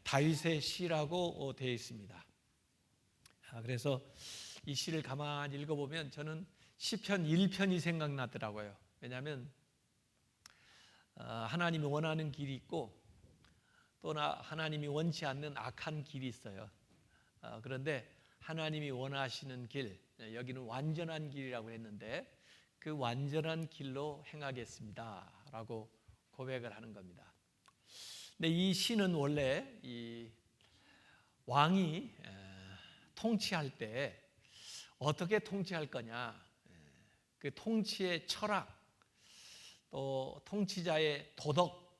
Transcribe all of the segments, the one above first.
다윗의 시라고 되어 있습니다. 그래서 이 시를 가만히 읽어보면 저는 시편 1편이 생각나더라고요. 왜냐하면 하나님이 원하는 길이 있고 또 하나님이 원치 않는 악한 길이 있어요. 그런데 하나님이 원하시는 길, 여기는 완전한 길이라고 했는데 그 완전한 길로 행하겠습니다 라고 고백을 하는 겁니다. 근데 이 시는 원래 이 왕이 통치할 때 어떻게 통치할 거냐, 그 통치의 철학, 또 통치자의 도덕,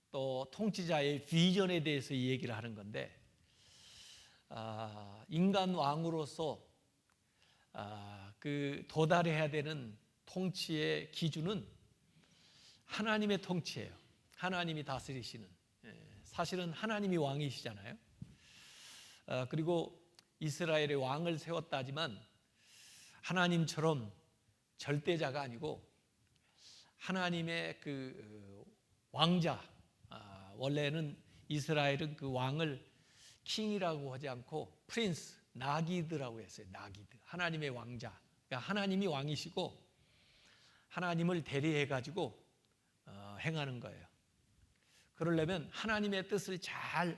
또 통치자의 비전에 대해서 이 얘기를 하는 건데, 인간 왕으로서 그 도달해야 되는 통치의 기준은 하나님의 통치예요. 하나님이 다스리시는, 사실은 하나님이 왕이시잖아요. 그리고 이스라엘의 왕을 세웠다지만 하나님처럼 절대자가 아니고 하나님의 그 왕자, 원래는 이스라엘은 그 왕을 킹이라고 하지 않고 프린스, 나기드라고 했어요. 나기드, 하나님의 왕자. 그러니까 하나님이 왕이시고 하나님을 대리해 가지고 행하는 거예요. 그러려면 하나님의 뜻을 잘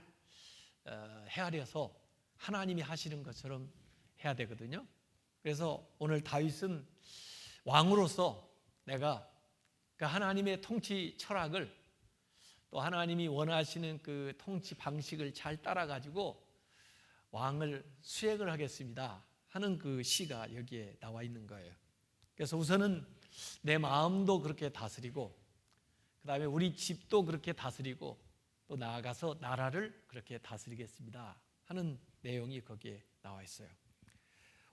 헤아려서 하나님이 하시는 것처럼 해야 되거든요. 그래서 오늘 다윗은 왕으로서 내가 그 하나님의 통치 철학을 또 하나님이 원하시는 그 통치 방식을 잘 따라가지고 왕을 수행을 하겠습니다 하는 그 시가 여기에 나와 있는 거예요. 그래서 우선은 내 마음도 그렇게 다스리고 그 다음에 우리 집도 그렇게 다스리고 또 나아가서 나라를 그렇게 다스리겠습니다 하는 내용이 거기에 나와 있어요.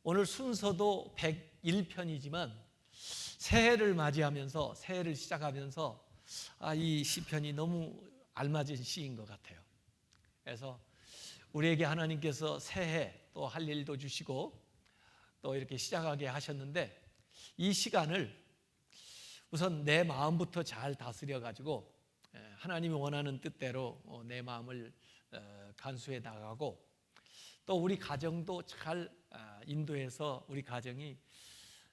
오늘 순서도 101편이지만 새해를 맞이하면서 새해를 시작하면서 이 시편이 너무 알맞은 시인 것 같아요. 그래서 우리에게 하나님께서 새해 또 할 일도 주시고 또 이렇게 시작하게 하셨는데 이 시간을 우선 내 마음부터 잘 다스려 가지고 하나님이 원하는 뜻대로 내 마음을 간수해 나가고 또 우리 가정도 잘 인도해서 우리 가정이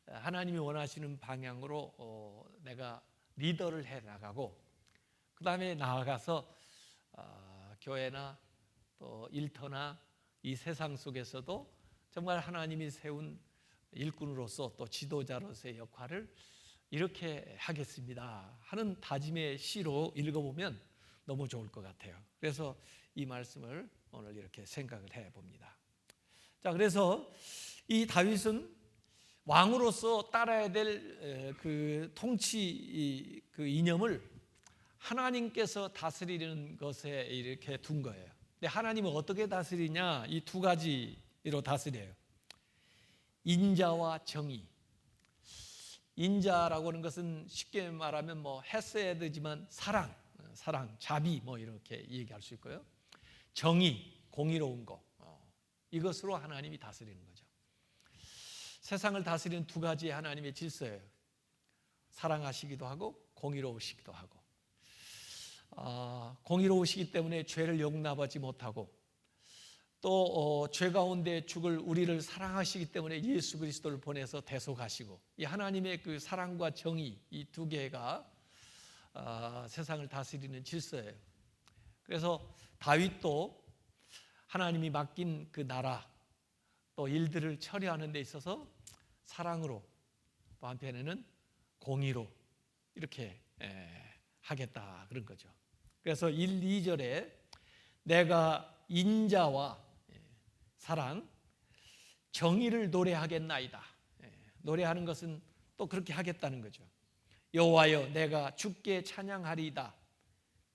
하나님이 원하시는 방향으로 내가 리더를 해 나가고 그 다음에 나아가서 교회나 또 일터나 이 세상 속에서도 정말 하나님이 세운 일꾼으로서 또 지도자로서의 역할을 이렇게 하겠습니다 하는 다짐의 시로 읽어보면 너무 좋을 것 같아요. 그래서 이 말씀을 오늘 이렇게 생각을 해봅니다. 자, 그래서 이 다윗은 왕으로서 따라야 될 그 통치 그 이념을 하나님께서 다스리는 것에 이렇게 둔 거예요. 근데 하나님은 어떻게 다스리냐? 이 두 가지로 다스려요. 인자와 정의. 인자라고 하는 것은 쉽게 말하면 뭐 헤세드지만 사랑, 자비 뭐 이렇게 얘기할 수 있고요. 정의, 공의로운 거. 이것으로 하나님이 다스리는 거죠. 세상을 다스리는 두 가지의 하나님의 질서예요. 사랑하시기도 하고 공의로우시기도 하고. 공의로우시기 때문에 죄를 용납하지 못하고 또 죄 가운데 죽을 우리를 사랑하시기 때문에 예수 그리스도를 보내서 대속하시고, 이 하나님의 그 사랑과 정의, 이 두 개가 세상을 다스리는 질서예요. 그래서 다윗도 하나님이 맡긴 그 나라 또 일들을 처리하는 데 있어서 사랑으로 또 한편에는 공의로 이렇게 하겠다 그런 거죠. 그래서 1, 2절에 내가 인자와 사랑, 정의를 노래하겠나이다. 노래하는 것은 또 그렇게 하겠다는 거죠. 여호와여 내가 주께 찬양하리이다.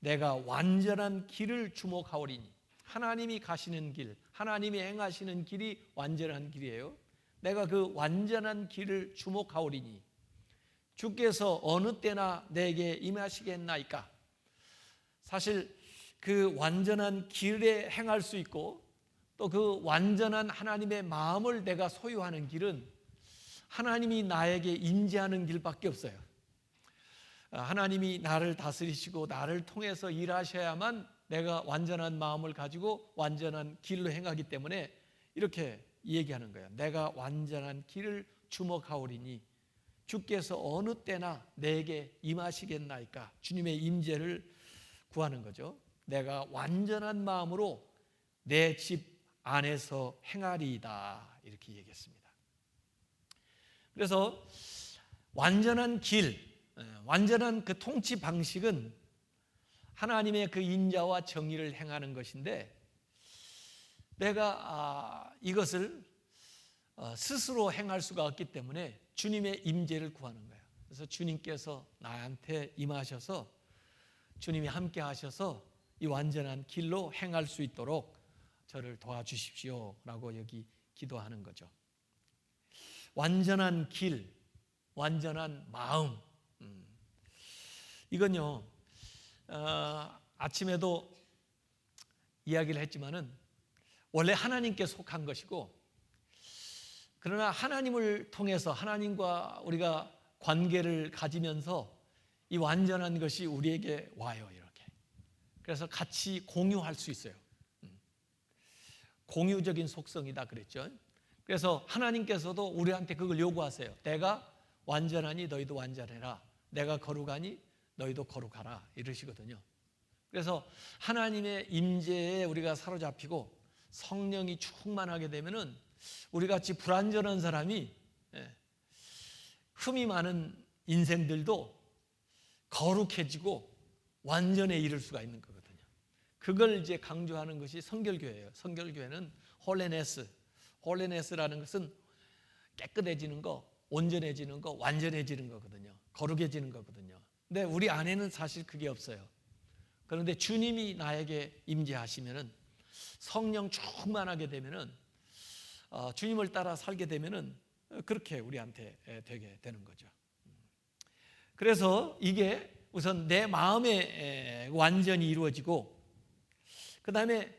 내가 완전한 길을 주목하오리니. 하나님이 가시는 길, 하나님이 행하시는 길이 완전한 길이에요. 내가 그 완전한 길을 주목하오리니 주께서 어느 때나 내게 임하시겠나이까. 사실 그 완전한 길에 행할 수 있고 또 그 완전한 하나님의 마음을 내가 소유하는 길은 하나님이 나에게 임재하는 길밖에 없어요. 하나님이 나를 다스리시고 나를 통해서 일하셔야만 내가 완전한 마음을 가지고 완전한 길로 행하기 때문에 이렇게 얘기하는 거예요. 내가 완전한 길을 주목하오리니 주께서 어느 때나 내게 임하시겠나이까. 주님의 임재를 구하는 거죠. 내가 완전한 마음으로 내 집 안에서 행하리이다, 이렇게 얘기했습니다. 그래서 완전한 길, 완전한 그 통치 방식은 하나님의 그 인자와 정의를 행하는 것인데, 내가 이것을 스스로 행할 수가 없기 때문에 주님의 임재를 구하는 거예요. 그래서 주님께서 나한테 임하셔서 주님이 함께 하셔서 이 완전한 길로 행할 수 있도록 저를 도와주십시오 라고 여기 기도하는 거죠. 완전한 길, 완전한 마음, 이건요, 아침에도 이야기를 했지만은 원래 하나님께 속한 것이고, 그러나 하나님을 통해서 하나님과 우리가 관계를 가지면서 이 완전한 것이 우리에게 와요, 이렇게. 그래서 같이 공유할 수 있어요. 공유적인 속성이다 그랬죠. 그래서 하나님께서도 우리한테 그걸 요구하세요. 내가 완전하니 너희도 완전해라. 내가 거룩하니 너희도 거룩하라, 이러시거든요. 그래서 하나님의 임재에 우리가 사로잡히고 성령이 충만하게 되면은 우리 같이 불완전한 사람이, 흠이 많은 인생들도 거룩해지고 완전에 이를 수가 있는 거거든요. 그걸 이제 강조하는 것이 성결교회예요. 성결교회는 홀리네스라는 것은 깨끗해지는 거, 온전해지는 거, 완전해지는 거거든요. 거룩해지는 거거든요. 근데 우리 안에는 사실 그게 없어요. 그런데 주님이 나에게 임재하시면은, 성령 충만하게 되면은, 주님을 따라 살게 되면은 그렇게 우리한테 되게 되는 거죠. 그래서 이게 우선 내 마음에 완전히 이루어지고, 그 다음에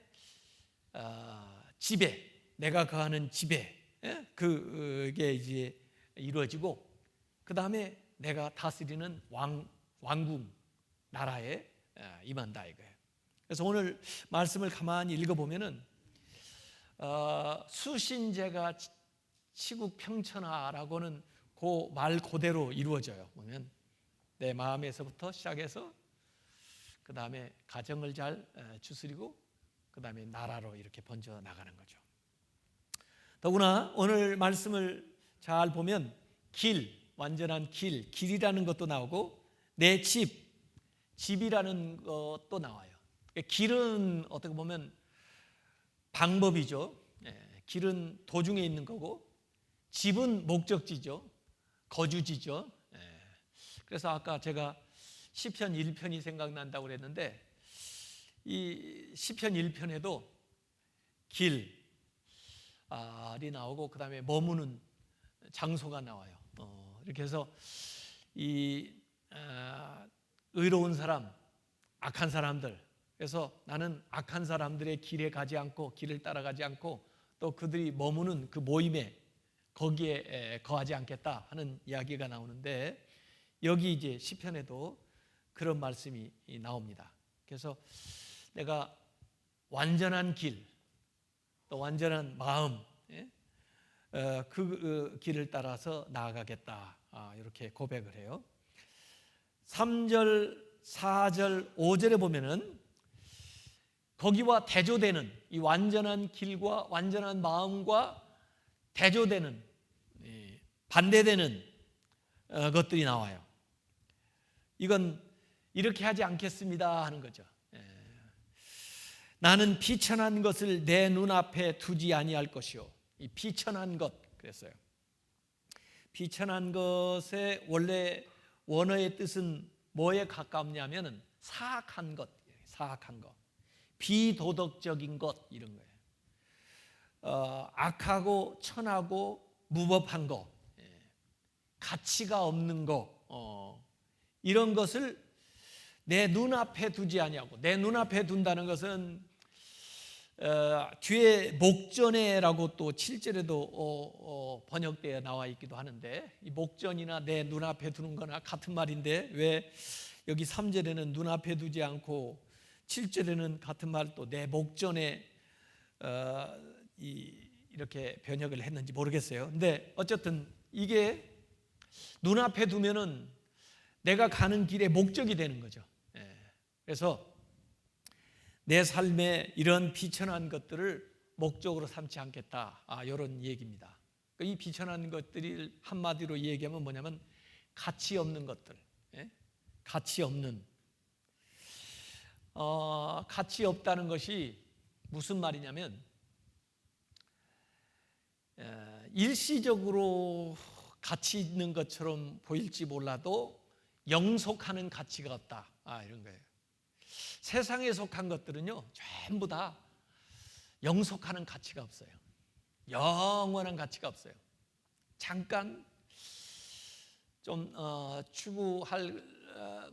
집에, 내가 거하는 집에 그게 이제 이루어지고, 그 다음에 내가 다스리는 왕궁 나라에 임한다 이거예요. 그래서 오늘 말씀을 가만히 읽어보면은 수신제가 치국 평천하라고는 그 말 그대로 이루어져요. 보면 내 마음에서부터 시작해서 그 다음에 가정을 잘 추스리고 그 다음에 나라로 이렇게 번져 나가는 거죠. 더구나 오늘 말씀을 잘 보면 길, 완전한 길이라는 것도 나오고 내 집이라는 것도 나와요. 길은 어떻게 보면 방법이죠. 길은 도중에 있는 거고, 집은 목적지죠. 거주지죠. 그래서 아까 제가 시편 1편이 생각난다고 그랬는데, 이 시편 1편에도 길이 나오고 그 다음에 머무는 장소가 나와요. 이렇게 해서 이 의로운 사람, 악한 사람들, 그래서 나는 악한 사람들의 길에 가지 않고 길을 따라가지 않고 또 그들이 머무는 그 모임에 거기에 거하지 않겠다 하는 이야기가 나오는데, 여기 이제 시편에도 그런 말씀이 나옵니다. 그래서 내가 완전한 길, 또 완전한 마음, 그 길을 따라서 나아가겠다, 이렇게 고백을 해요. 3절, 4절, 5절에 보면은 거기와 대조되는, 이 완전한 길과 완전한 마음과 대조되는, 반대되는 것들이 나와요. 이건 이렇게 하지 않겠습니다 하는 거죠. 나는 비천한 것을 내 눈앞에 두지 아니할 것이요. 이 비천한 것, 그랬어요. 비천한 것의 원래 원어의 뜻은 뭐에 가깝냐면은 사악한 것, 사악한 것, 비도덕적인 것, 이런 거예요. 악하고 천하고 무법한 거, 가치가 없는 거, 이런 것을 내 눈앞에 두지 아니하고, 내 눈앞에 둔다는 것은 뒤에 목전에라고 또 7절에도 번역되어 나와 있기도 하는데, 이 목전이나 내 눈앞에 두는 거나 같은 말인데 왜 여기 3절에는 눈앞에 두지 않고 7절에는 같은 말 또 내 목전에 이렇게 번역을 했는지 모르겠어요. 근데 어쨌든 이게 눈앞에 두면은 내가 가는 길의 목적이 되는 거죠. 그래서 내 삶에 이런 비천한 것들을 목적으로 삼지 않겠다, 이런 얘기입니다. 이 비천한 것들이 한마디로 얘기하면 뭐냐면 가치 없는 것들, 가치 없는, 가치 없다는 것이 무슨 말이냐면 일시적으로 가치 있는 것처럼 보일지 몰라도 영속하는 가치가 없다, 이런 거예요. 세상에 속한 것들은요 전부 다 영속하는 가치가 없어요. 영원한 가치가 없어요. 잠깐 좀 추구할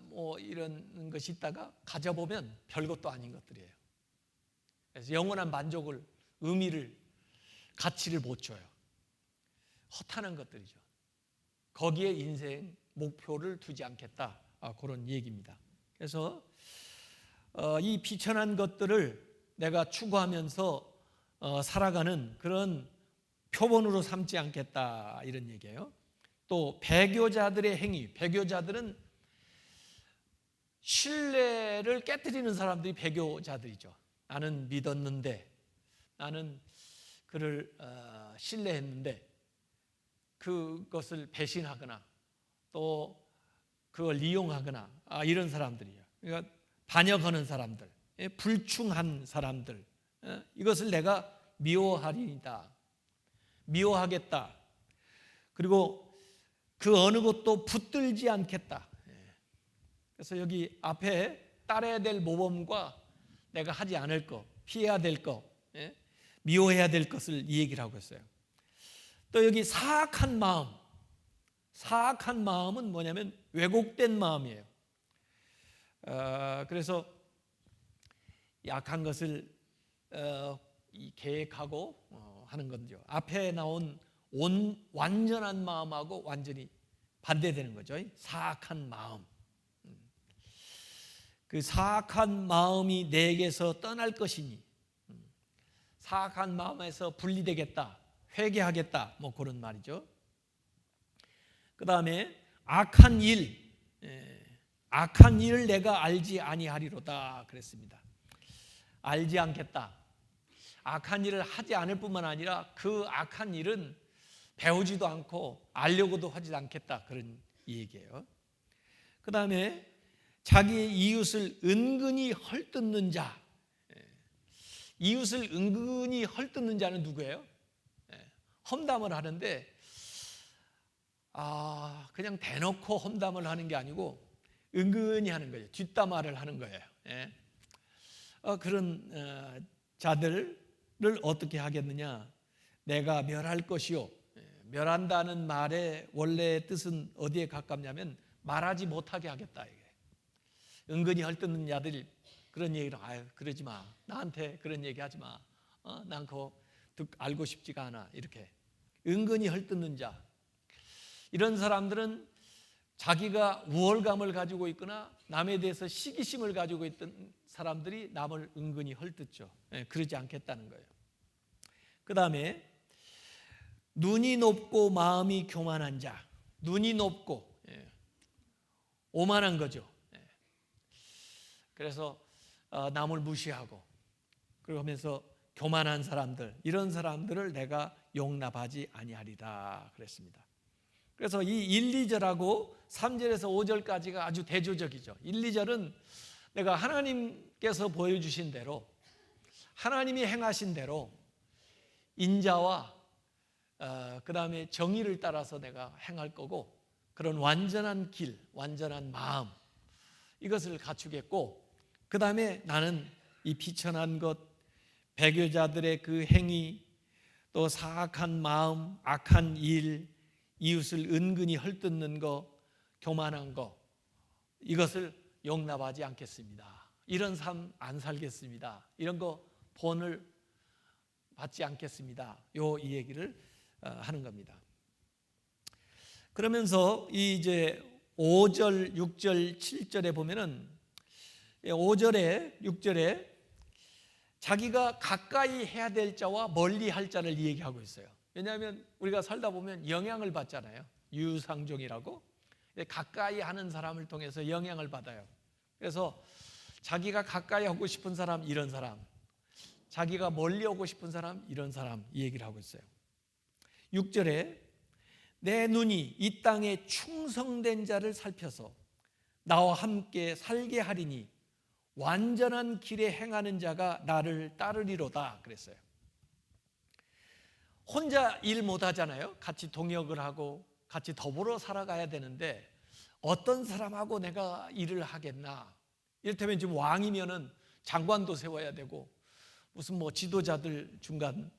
뭐 이런 것이 있다가 가져보면 별것도 아닌 것들이에요. 그래서 영원한 만족을, 의미를, 가치를 못 줘요. 허탄한 것들이죠. 거기에 인생 목표를 두지 않겠다, 그런 얘기입니다. 그래서 이 비천한 것들을 내가 추구하면서 살아가는 그런 표본으로 삼지 않겠다, 이런 얘기예요. 또 배교자들의 행위, 배교자들은 신뢰를 깨뜨리는 사람들이 배교자들이죠. 나는 믿었는데, 나는 그를 신뢰했는데 그것을 배신하거나 또 그걸 이용하거나, 이런 사람들이에요. 그러니까 반역하는 사람들, 불충한 사람들, 이것을 내가 미워하리이다, 미워하겠다. 그리고 그 어느 것도 붙들지 않겠다. 그래서 여기 앞에 따라야 될 모범과 내가 하지 않을 것, 피해야 될 것, 미워해야 될 것을 이 얘기를 하고 있어요. 또 여기 사악한 마음, 사악한 마음은 뭐냐면 왜곡된 마음이에요. 그래서 약한 것을 계획하고 하는 건죠. 앞에 나온 완전한 마음하고 완전히 반대되는 거죠. 사악한 마음. 그 사악한 마음이 내게서 떠날 것이니, 사악한 마음에서 분리되겠다, 회개하겠다, 뭐 그런 말이죠. 그 다음에 악한 일, 악한 일을 내가 알지 아니하리로다 그랬습니다. 알지 않겠다. 악한 일을 하지 않을 뿐만 아니라 그 악한 일은 배우지도 않고 알려고도 하지 않겠다, 그런 얘기예요. 그 다음에 자기의 이웃을 은근히 헐뜯는 자. 이웃을 은근히 헐뜯는 자는 누구예요? 험담을 하는데 그냥 대놓고 험담을 하는 게 아니고 은근히 하는 거예요. 뒷담화를 하는 거예요. 그런 자들을 어떻게 하겠느냐? 내가 멸할 것이요. 멸한다는 말의 원래 뜻은 어디에 가깝냐면 말하지 못하게 하겠다, 이게. 은근히 헐뜯는 자들이 그런 얘기를, 그러지 마, 나한테 그런 얘기 하지 마, 난 그거 알고 싶지가 않아, 이렇게 은근히 헐뜯는 자. 이런 사람들은 자기가 우월감을 가지고 있거나 남에 대해서 시기심을 가지고 있던 사람들이 남을 은근히 헐뜯죠. 그러지 않겠다는 거예요. 그 다음에 눈이 높고 마음이 교만한 자. 눈이 높고 오만한 거죠. 그래서 남을 무시하고 그러면서 교만한 사람들, 이런 사람들을 내가 용납하지 아니하리다 그랬습니다. 그래서 이 1, 2절하고 3절에서 5절까지가 아주 대조적이죠. 1, 2절은 내가 하나님께서 보여주신 대로, 하나님이 행하신 대로 인자와 그 다음에 정의를 따라서 내가 행할 거고, 그런 완전한 길, 완전한 마음, 이것을 갖추겠고, 그 다음에 나는 이 비천한 것, 배교자들의 그 행위, 또 사악한 마음, 악한 일, 이웃을 은근히 헐뜯는 거, 교만한 거, 이것을 용납하지 않겠습니다. 이런 삶 안 살겠습니다. 이런 거 본을 받지 않겠습니다. 이 얘기를 하는 겁니다. 그러면서 이제 5절, 6절, 7절에 보면은 5절에 6절에 자기가 가까이 해야 될 자와 멀리 할 자를 얘기하고 있어요. 왜냐하면 우리가 살다 보면 영향을 받잖아요. 유상종이라고. 가까이 하는 사람을 통해서 영향을 받아요. 그래서 자기가 가까이 하고 싶은 사람, 이런 사람, 자기가 멀리 오고 싶은 사람, 이런 사람, 이 얘기를 하고 있어요. 6절에 내 눈이 이 땅에 충성된 자를 살펴서 나와 함께 살게 하리니 완전한 길에 행하는 자가 나를 따르리로다 그랬어요. 혼자 일 못하잖아요. 같이 동역을 하고 같이 더불어 살아가야 되는데 어떤 사람하고 내가 일을 하겠나. 이를테면 지금 왕이면은 장관도 세워야 되고 무슨 뭐 지도자들 중간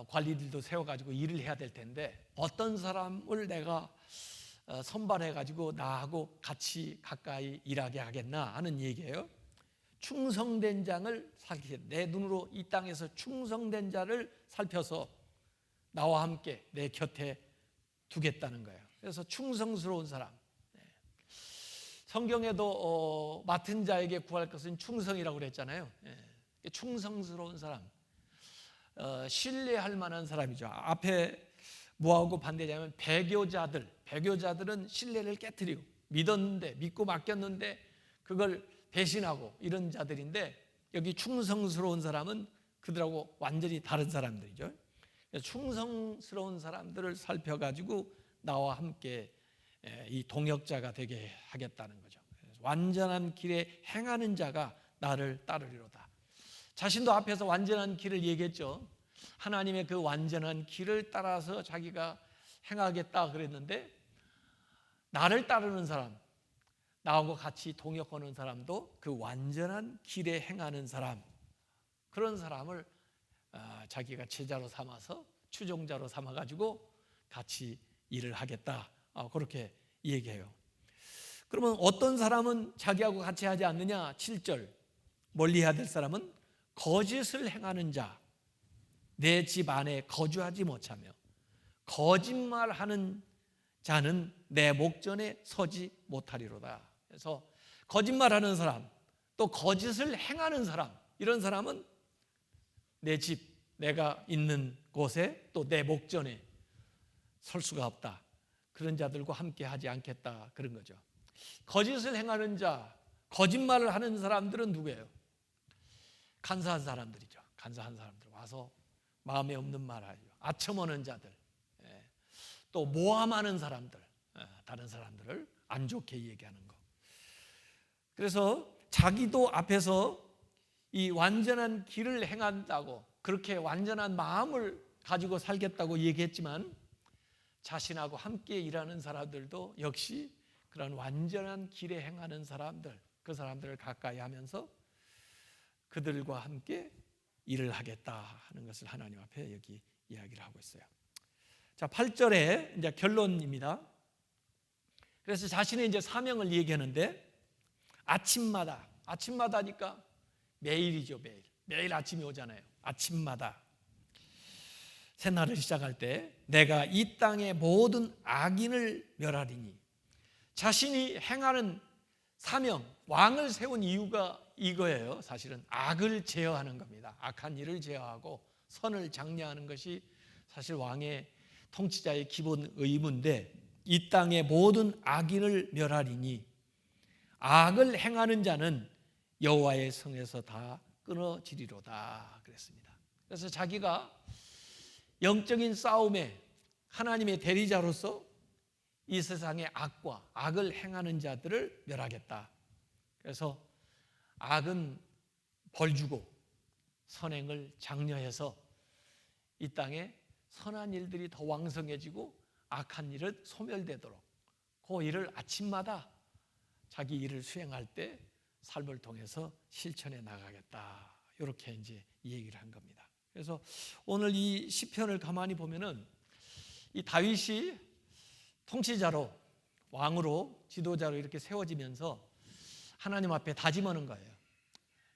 관리들도 세워가지고 일을 해야 될 텐데 어떤 사람을 내가 선발해가지고 나하고 같이 가까이 일하게 하겠나 하는 얘기예요. 충성된 자를 살피겠다. 내 눈으로 이 땅에서 충성된 자를 살펴서 나와 함께 내 곁에 두겠다는 거예요. 그래서 충성스러운 사람. 성경에도 맡은 자에게 구할 것은 충성이라고 그랬잖아요. 충성스러운 사람, 신뢰할 만한 사람이죠. 앞에 뭐하고 반대냐면 배교자들. 배교자들은 신뢰를 깨트리고 믿었는데, 믿고 맡겼는데 그걸 배신하고 이런 자들인데, 여기 충성스러운 사람은 그들하고 완전히 다른 사람들이죠. 충성스러운 사람들을 살펴가지고 나와 함께 이 동역자가 되게 하겠다는 거죠. 완전한 길에 행하는 자가 나를 따르리로다. 자신도 앞에서 완전한 길을 얘기했죠. 하나님의 그 완전한 길을 따라서 자기가 행하겠다 그랬는데, 나를 따르는 사람, 나하고 같이 동역하는 사람도 그 완전한 길에 행하는 사람, 그런 사람을 자기가 제자로 삼아서 추종자로 삼아가지고 같이 일을 하겠다, 그렇게 얘기해요. 그러면 어떤 사람은 자기하고 같이 하지 않느냐? 7절 멀리 해야 될 사람은 거짓을 행하는 자, 내 집 안에 거주하지 못하며 거짓말하는 자는 내 목전에 서지 못하리로다. 그래서 거짓말하는 사람, 또 거짓을 행하는 사람, 이런 사람은 내 집, 내가 있는 곳에 또 내 목전에 설 수가 없다. 그런 자들과 함께 하지 않겠다, 그런 거죠. 거짓을 행하는 자, 거짓말을 하는 사람들은 누구예요? 간사한 사람들이죠. 간사한 사람들 와서 마음에 없는 말 하죠. 아첨하는 자들, 또 모함하는 사람들, 다른 사람들을 안 좋게 얘기하는 거. 그래서 자기도 앞에서 이 완전한 길을 행한다고, 그렇게 완전한 마음을 가지고 살겠다고 얘기했지만, 자신하고 함께 일하는 사람들도 역시 그런 완전한 길에 행하는 사람들, 그 사람들을 가까이 하면서 그들과 함께 일을 하겠다 하는 것을 하나님 앞에 여기 이야기를 하고 있어요. 자, 8절에 이제 결론입니다. 그래서 자신의 이제 사명을 얘기하는데, 아침마다니까 매일이죠. 매일 아침이 오잖아요. 아침마다 새날을 시작할 때 내가 이 땅의 모든 악인을 멸하리니, 자신이 행하는 사명, 왕을 세운 이유가 이거예요. 사실은 악을 제어하는 겁니다. 악한 일을 제어하고 선을 장려하는 것이 사실 왕의 통치자의 기본 의무인데, 이 땅의 모든 악인을 멸하리니 악을 행하는 자는 여호와의 성에서 다 끊어지리로다 그랬습니다. 그래서 자기가 영적인 싸움에 하나님의 대리자로서 이 세상의 악과 악을 행하는 자들을 멸하겠다. 그래서 악은 벌주고 선행을 장려해서 이 땅에 선한 일들이 더 왕성해지고 악한 일은 소멸되도록 그 일을 아침마다 자기 일을 수행할 때 삶을 통해서 실천해 나가겠다. 이렇게 이제 얘기를 한 겁니다. 그래서 오늘 이 시편을 가만히 보면은 이 다윗이 통치자로, 왕으로, 지도자로 이렇게 세워지면서 하나님 앞에 다짐하는 거예요.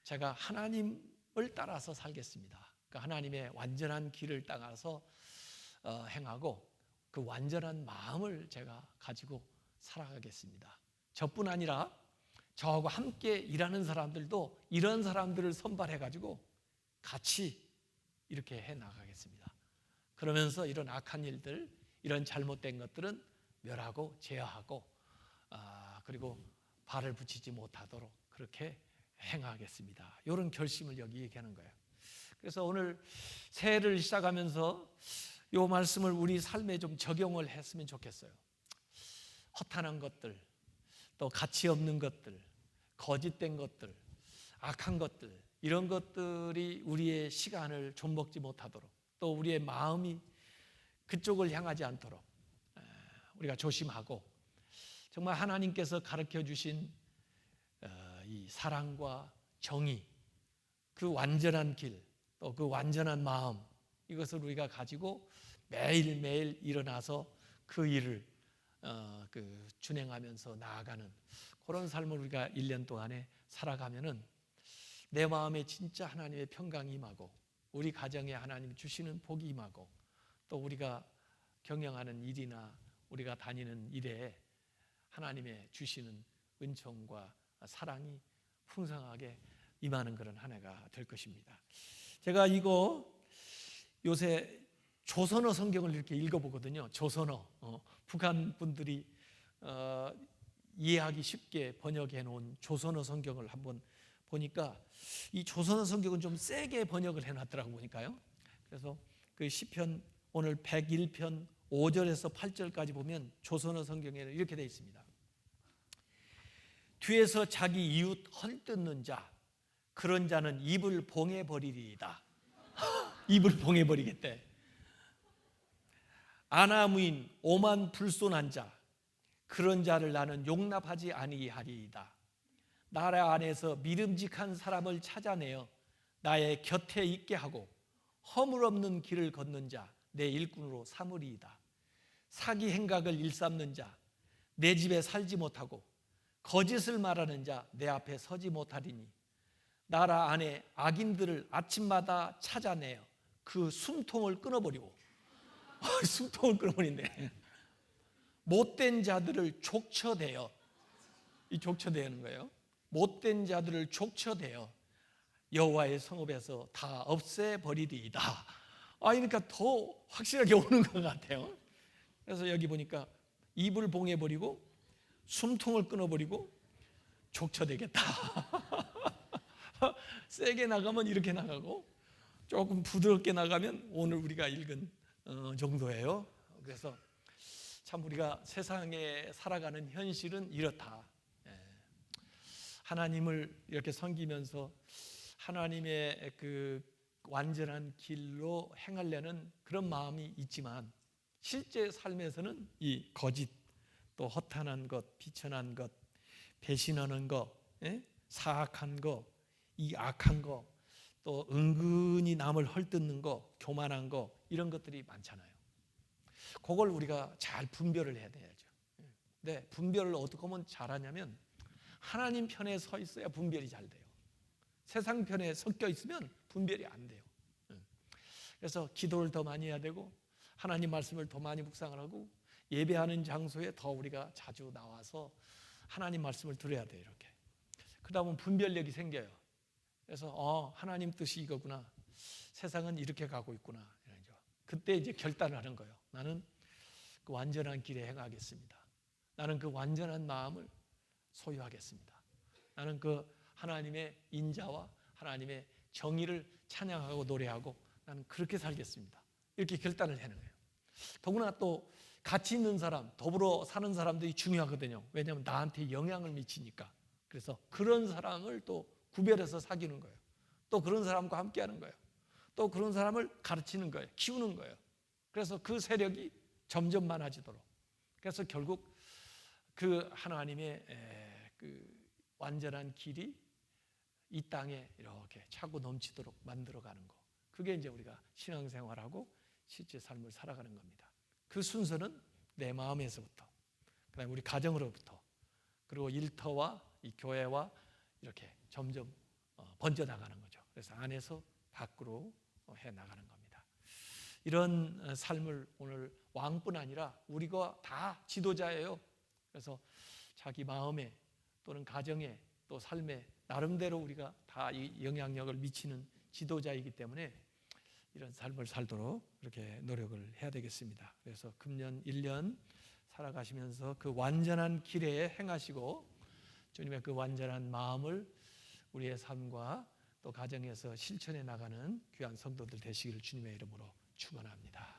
제가 하나님을 따라서 살겠습니다. 그러니까 하나님의 완전한 길을 따라서 행하고 그 완전한 마음을 제가 가지고 살아가겠습니다. 저뿐 아니라 저하고 함께 일하는 사람들도 이런 사람들을 선발해가지고 같이 이렇게 해 나가겠습니다. 그러면서 이런 악한 일들, 이런 잘못된 것들은 멸하고 제어하고 그리고 발을 붙이지 못하도록 그렇게 행하겠습니다. 이런 결심을 여기 얘기하는 거예요. 그래서 오늘 새해를 시작하면서 이 말씀을 우리 삶에 좀 적용을 했으면 좋겠어요. 허탄한 것들, 또 가치 없는 것들, 거짓된 것들, 악한 것들, 이런 것들이 우리의 시간을 좀 먹지 못하도록, 또 우리의 마음이 그쪽을 향하지 않도록 우리가 조심하고, 정말 하나님께서 가르쳐 주신 이 사랑과 정의, 그 완전한 길, 또 그 완전한 마음, 이것을 우리가 가지고 매일매일 일어나서 그 일을 준행하면서 나아가는 그런 삶을 우리가 1년 동안에 살아가면은 내 마음에 진짜 하나님의 평강이 임하고, 우리 가정에 하나님이 주시는 복이 임하고, 또 우리가 경영하는 일이나 우리가 다니는 일에 하나님의 주시는 은총과 사랑이 풍성하게 임하는 그런 한 해가 될 것입니다. 제가 이거 요새 조선어 성경을 이렇게 읽어보거든요. 조선어, 북한 분들이 이해하기 쉽게 번역해 놓은 조선어 성경을 한번 보니까 이 조선어 성경은 좀 세게 번역을 해놨더라고 보니까요. 그래서 그 시편 오늘 101편 5절에서 8절까지 보면 조선어 성경에는 이렇게 되어 있습니다. 뒤에서 자기 이웃 헐뜯는 자, 그런 자는 입을 봉해버리리이다. 입을 봉해버리겠대. 아나무인 오만 불손한 자, 그런 자를 나는 용납하지 아니하리이다. 나라 안에서 믿음직한 사람을 찾아내어 나의 곁에 있게 하고 허물없는 길을 걷는 자 내 일꾼으로 삼으리이다. 사기 행각을 일삼는 자 내 집에 살지 못하고 거짓을 말하는 자 내 앞에 서지 못하리니 나라 안에 악인들을 아침마다 찾아내어 그 숨통을 끊어버리고 숨통을 끊어버린대. 못된 자들을 족쳐대어, 이 족쳐대는 거예요. 못된 자들을 족쳐대어 여호와의 성읍에서 다 없애버리리이다. 그러니까 더 확실하게 오는 것 같아요. 그래서 여기 보니까 입을 봉해버리고 숨통을 끊어버리고 족쳐대겠다. 세게 나가면 이렇게 나가고, 조금 부드럽게 나가면 오늘 우리가 읽은 정도예요. 그래서 참 우리가 세상에 살아가는 현실은 이렇다. 하나님을 이렇게 섬기면서 하나님의 그 완전한 길로 행하려는 그런 마음이 있지만, 실제 삶에서는 이 거짓, 또 허탄한 것, 비천한 것, 배신하는 것, 사악한 것, 이 악한 것, 또 은근히 남을 헐뜯는 거, 교만한 거, 이런 것들이 많잖아요. 그걸 우리가 잘 분별을 해야 되죠. 근데 분별을 어떻게 하면 잘하냐면 하나님 편에 서 있어야 분별이 잘 돼요. 세상 편에 섞여 있으면 분별이 안 돼요. 그래서 기도를 더 많이 해야 되고, 하나님 말씀을 더 많이 묵상을 하고, 예배하는 장소에 더 우리가 자주 나와서 하나님 말씀을 들어야 돼요. 이렇게 그러다 보면 분별력이 생겨요. 그래서 하나님 뜻이 이거구나, 세상은 이렇게 가고 있구나. 그때 이제 결단을 하는 거예요. 나는 그 완전한 길에 행하겠습니다. 나는 그 완전한 마음을 소유하겠습니다. 나는 그 하나님의 인자와 하나님의 정의를 찬양하고 노래하고 나는 그렇게 살겠습니다. 이렇게 결단을 하는 거예요. 더구나 또 같이 있는 사람, 더불어 사는 사람들이 중요하거든요. 왜냐하면 나한테 영향을 미치니까. 그래서 그런 사람을 또 구별해서 사귀는 거예요. 또 그런 사람과 함께하는 거예요. 또 그런 사람을 가르치는 거예요. 키우는 거예요. 그래서 그 세력이 점점 많아지도록. 그래서 결국 그 하나님의 그 완전한 길이 이 땅에 이렇게 차고 넘치도록 만들어가는 거. 그게 이제 우리가 신앙생활하고 실제 삶을 살아가는 겁니다. 그 순서는 내 마음에서부터, 그다음에 우리 가정으로부터, 그리고 일터와 이 교회와 이렇게 점점 번져 나가는 거죠. 그래서 안에서 밖으로 해 나가는 겁니다. 이런 삶을 오늘 왕뿐 아니라 우리가 다 지도자예요. 그래서 자기 마음에 또는 가정에 또 삶에 나름대로 우리가 다 이 영향력을 미치는 지도자이기 때문에 이런 삶을 살도록 이렇게 노력을 해야 되겠습니다. 그래서 금년 1년 살아가시면서 그 완전한 길에 행하시고 주님의 그 완전한 마음을 우리의 삶과 또 가정에서 실천해 나가는 귀한 성도들 되시기를 주님의 이름으로 축원합니다.